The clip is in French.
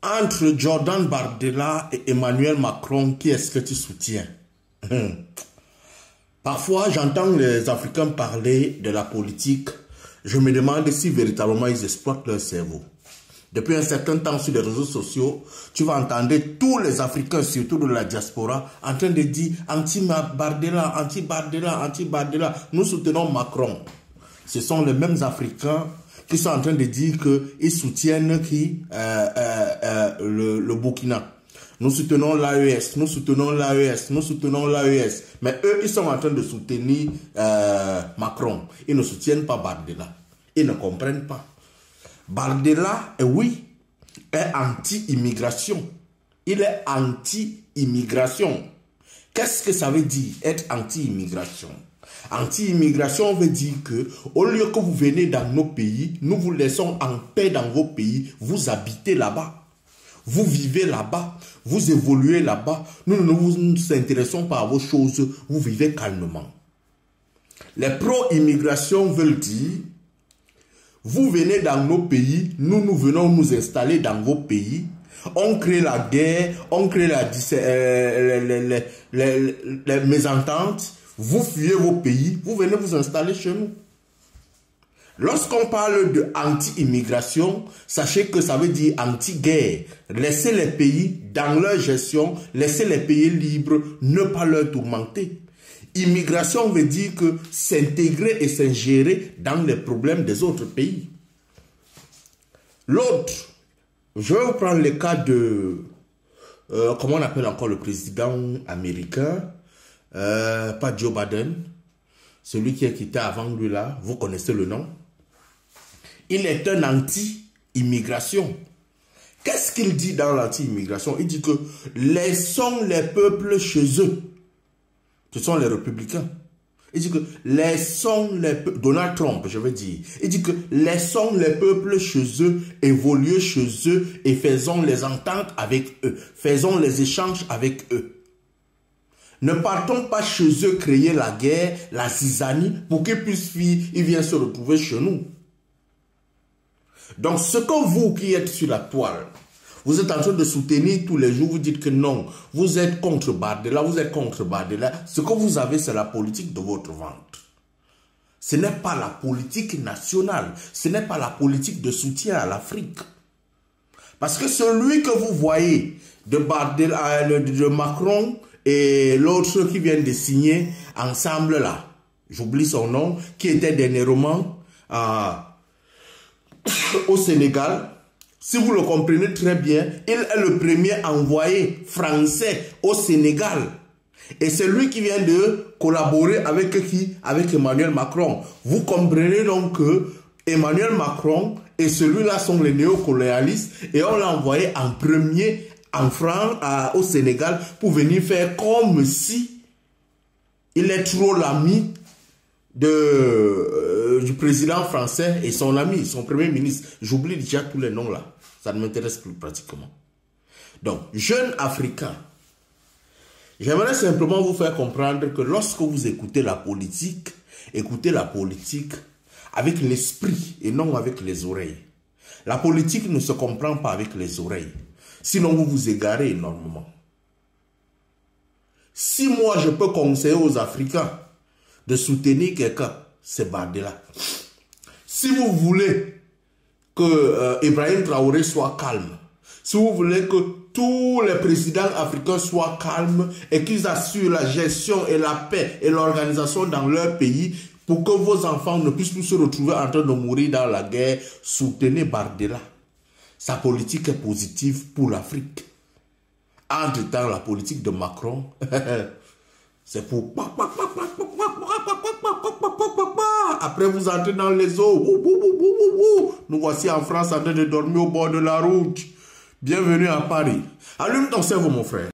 Entre Jordan Bardella et Emmanuel Macron, qui est-ce que tu soutiens? Parfois, j'entends les Africains parler de la politique. Je me demande si véritablement ils exploitent leur cerveau. Depuis un certain temps sur les réseaux sociaux, tu vas entendre tous les Africains, surtout de la diaspora, en train de dire anti-Bardella, anti-Bardella, anti-Bardella. Nous soutenons Macron. Ce sont les mêmes Africains qui sont en train de dire qu'ils soutiennent le Burkina. Nous soutenons l'AES, nous soutenons l'AES, nous soutenons l'AES. Mais eux, ils sont en train de soutenir Macron. Ils ne soutiennent pas Bardella. Ils ne comprennent pas. Bardella, oui, est anti-immigration. Il est anti-immigration. Qu'est-ce que ça veut dire, être anti-immigration? Anti-immigration veut dire que, au lieu que vous venez dans nos pays, nous vous laissons en paix dans vos pays, vous habitez là-bas. Vous vivez là-bas, vous évoluez là-bas. Nous ne nous intéressons pas à vos choses, vous vivez calmement. Les pro-immigration veulent dire, vous venez dans nos pays, nous venons nous installer dans vos pays. On crée la guerre, on crée les mésententes. Vous fuyez vos pays, vous venez vous installer chez nous. Lorsqu'on parle de anti-immigration, sachez que ça veut dire anti-guerre. Laissez les pays dans leur gestion, laissez les pays libres, ne pas leur tourmenter. Immigration veut dire que s'intégrer et s'ingérer dans les problèmes des autres pays. L'autre, je vais vous prendre le cas de, comment on appelle encore le président américain, pas Joe Biden, celui qui est quitté avant lui là, vous connaissez le nom. Il est un anti-immigration. Qu'est-ce qu'il dit dans l'anti-immigration? Il dit que laissons les peuples chez eux. Ce sont les républicains. Il dit que laissons les peuples, Donald Trump, je veux dire. Il dit que laissons les peuples chez eux, évoluer chez eux et faisons les ententes avec eux. Faisons les échanges avec eux. Ne partons pas chez eux créer la guerre, la zizanie, pour qu'ils puissent fuir, ils viennent se retrouver chez nous. Donc ce que vous qui êtes sur la toile, vous êtes en train de soutenir tous les jours, vous dites que non, vous êtes contre Bardella, vous êtes contre Bardella. Ce que vous avez, c'est la politique de votre ventre. Ce n'est pas la politique nationale, ce n'est pas la politique de soutien à l'Afrique. Parce que celui que vous voyez de Bardella, de Macron et l'autre qui vient de signer ensemble là, j'oublie son nom, qui était dernièrement au Sénégal. Si vous le comprenez très bien, il est le premier envoyé français au Sénégal. Et c'est lui qui vient de collaborer avec qui? Avec Emmanuel Macron. Vous comprenez donc que Emmanuel Macron et celui-là sont les néocolonialistes et on l'a envoyé en premier en France, au Sénégal, pour venir faire comme si il est trop l'ami du président français et son ami, son premier ministre. J'oublie déjà tous les noms là. Ça ne m'intéresse plus pratiquement. Donc, jeunes Africains, j'aimerais simplement vous faire comprendre que lorsque vous écoutez la politique avec l'esprit et non avec les oreilles. La politique ne se comprend pas avec les oreilles. Sinon, vous vous égarez énormément. Si moi, je peux conseiller aux Africains de soutenir quelqu'un, c'est Bardella. Si vous voulez que Ibrahim Traoré soit calme, si vous voulez que tous les présidents africains soient calmes et qu'ils assurent la gestion et la paix et l'organisation dans leur pays pour que vos enfants ne puissent plus se retrouver en train de mourir dans la guerre, soutenez Bardella. Sa politique est positive pour l'Afrique. Entre-temps, la politique de Macron, c'est pour... Après, vous entrez dans les eaux. Nous voici en France en train de dormir au bord de la route. Bienvenue à Paris. Allume ton cerveau, mon frère.